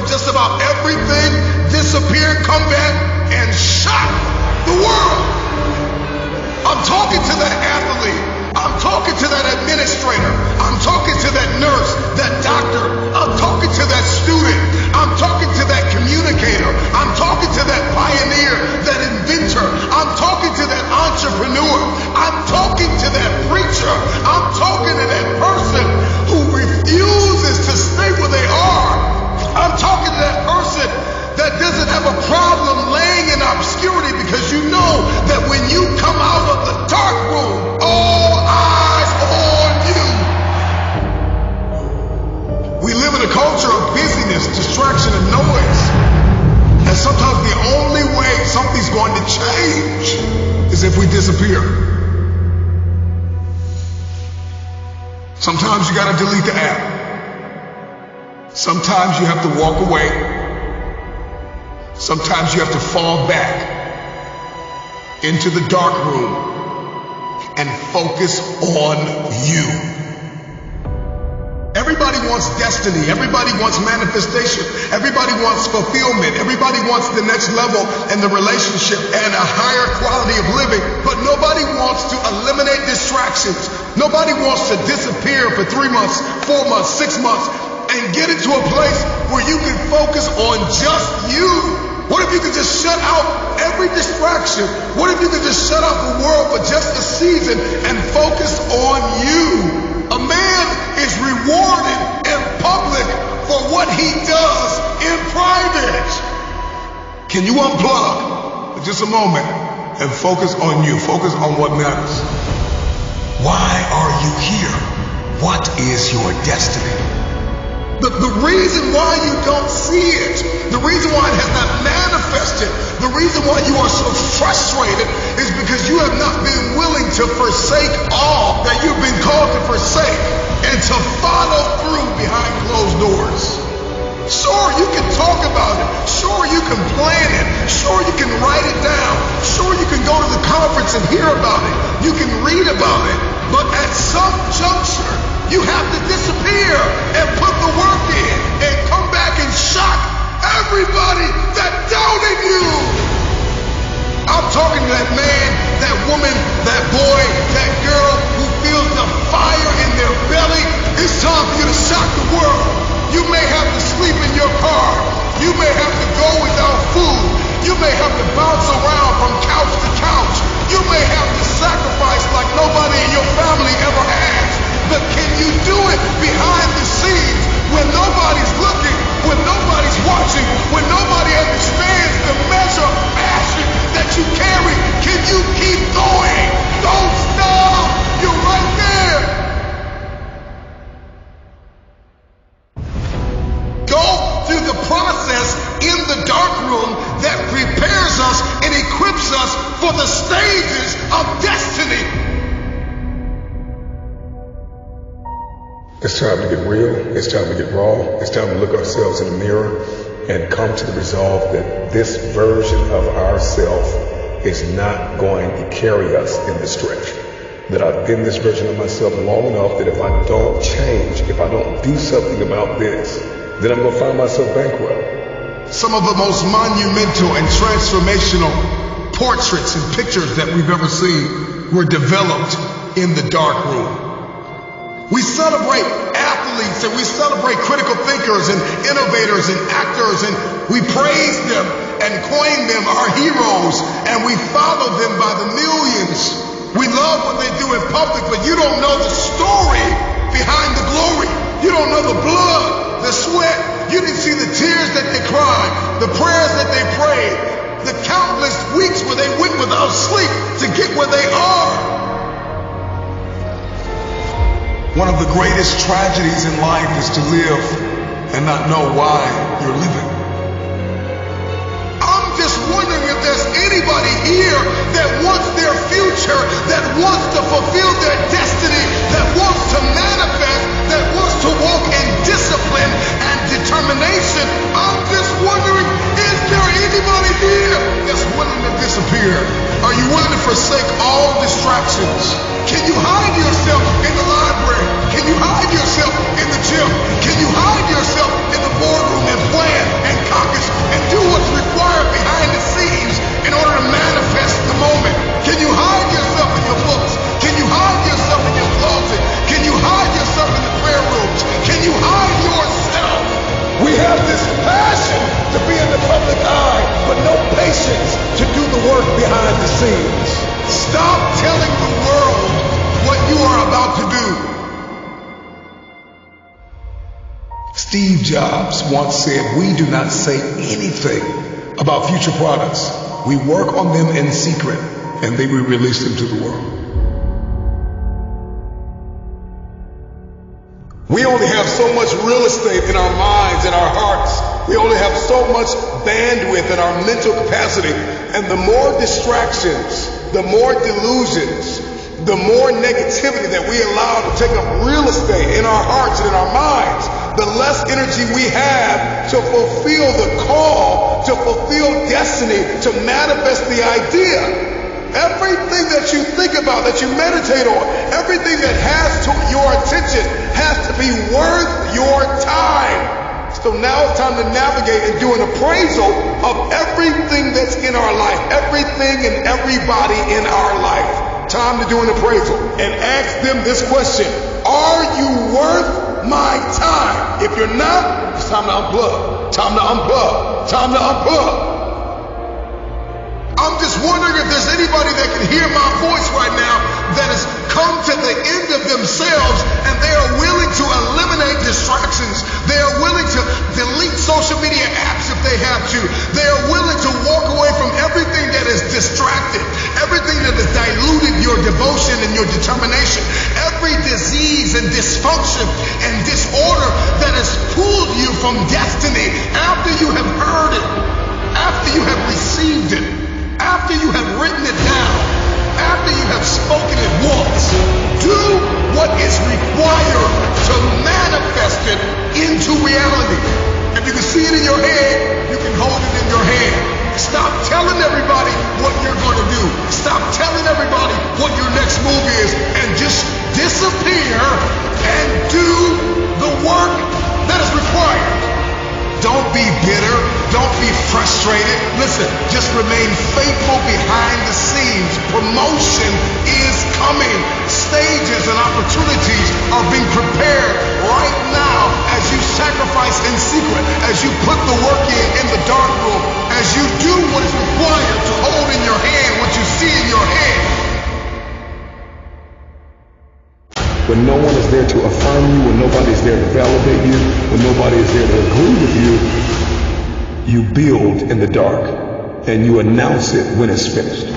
from just about everything, disappear, come back, and shock the world. I'm talking to that athlete. I'm talking to that administrator. I'm talking to that nurse, that doctor. I'm talking to that student. I'm talking to that communicator. I'm talking to that pioneer, that inventor. I'm talking to that entrepreneur. I'm talking to that preacher. I'm talking to that person who refuses to stay where they are. I'm talking to that person that doesn't have a problem laying in obscurity, because you know that when you come out of the dark room, all eyes on you. We live in a culture of busyness, distraction, and noise. And sometimes the only way something's going to change is if we disappear. Sometimes you gotta delete the app. Sometimes you have to walk away. Sometimes you have to fall back into the dark room and focus on you. Everybody wants destiny. Everybody wants manifestation. Everybody wants fulfillment. Everybody wants the next level in the relationship and a higher quality of living. But nobody wants to eliminate distractions. Nobody wants to disappear for 3 months, 4 months, 6 months, and get into a place where you can focus on just you. What if you could just shut out every distraction? What if you could just shut out the world for just a season and focus on you? A man is rewarded in public for what he does in private. Can you unplug for just a moment and focus on you? Focus on what matters. Why are you here? What is your destiny? The reason why you don't see it, the reason why it has not manifested, the reason why you are so frustrated is because you have not been willing to forsake all that you've been called to forsake and to follow through behind closed doors. Sure, you can talk about it. Sure, you can plan it. Sure, you can write it down. Sure, you can go to the conference and hear about it. You can read about it. But at some juncture, you have to disappear and put the work in and come back and shock everybody that doubted you. I'm talking to that man, that woman, that boy, that girl who feels the fire in their belly. It's time for you to shock the world. You may have to sleep in your car. You may have to go without food. You may have to bounce around from couch to couch. You may have to sacrifice like nobody in your family ever has. But can you do it behind the scenes when nobody's looking, when nobody's watching, when nobody understands the measure of passion that you carry? Can you keep going? Don't stop. You're right there. Go through the process in the dark room that prepares us and equips us for the stages of destiny. It's time to get real. It's time to get raw. It's time to look ourselves in the mirror and come to the resolve that this version of ourselves is not going to carry us in the stretch. That I've been this version of myself long enough that if I don't change, if I don't do something about this, then I'm going to find myself bankrupt. Some of the most monumental and transformational portraits and pictures that we've ever seen were developed in the dark room. We celebrate athletes and we celebrate critical thinkers and innovators and actors, and we praise them and coin them our heroes, and we follow them by the millions. We love what they do in public, but you don't know the story behind the glory. You don't know the blood, the sweat. You didn't see the tears that they cried, the prayers that they prayed, the countless weeks where they went without sleep to get where they are. One of the greatest tragedies in life is to live and not know why you're living. I'm just wondering if there's anybody here that wants their future, that wants to fulfill their destiny, that wants to manifest, that wants to walk in discipline and determination. I'm just wondering, is there anybody here that's willing to disappear? Are you willing to forsake all distractions? Can you hide yourself in the library? Can you hide yourself in the gym? Can you hide yourself in the boardroom and plan Stop telling the world what you are about to do. Steve Jobs once said, "We do not say anything about future products. We work on them in secret, and then we release them to the world." We only have so much real estate in our minds and our hearts. We only have so much bandwidth in our mental capacity. And the more distractions, the more delusions, the more negativity that we allow to take up real estate in our hearts and in our minds, the less energy we have to fulfill the call, to fulfill destiny, to manifest the idea. Everything that you think about, that you meditate on, everything that has your attention has to be worth your time. So now it's time to navigate and do an appraisal of everything that's in our life, everything and everybody in our life. Time to do an appraisal and ask them this question: are you worth my time? If you're not, it's time to unplug. Time to unplug. Time to unplug. I'm just wondering if there's anybody that can hear my voice right now that has come to the end of themselves and they are willing to eliminate distractions. They are willing to delete social media apps if they have to. They are willing to walk away from everything that is distracted, everything that has diluted your devotion and your determination, every disease and dysfunction and disorder that has pulled you from destiny after you have heard it, after you have received it, after you have written it down, after you have spoken it once. Do what is required to manifest it into reality. If you can see it in your head, you can hold it in your hand. Stop telling everybody what you're going to do. Stop telling everybody what your next move is, and just disappear and do the work that is required. Don't be bitter. Don't be frustrated. Listen, just remain faithful behind the scenes. Promotion is coming. Stages and opportunities are being prepared right now as you sacrifice in secret, as you put the work in the dark room, as you do what is required to hold in your hand what you see in your head. When no one is there to affirm you, when nobody is there to validate you, when nobody is there to agree with you, you build in the dark and you announce it when it's finished.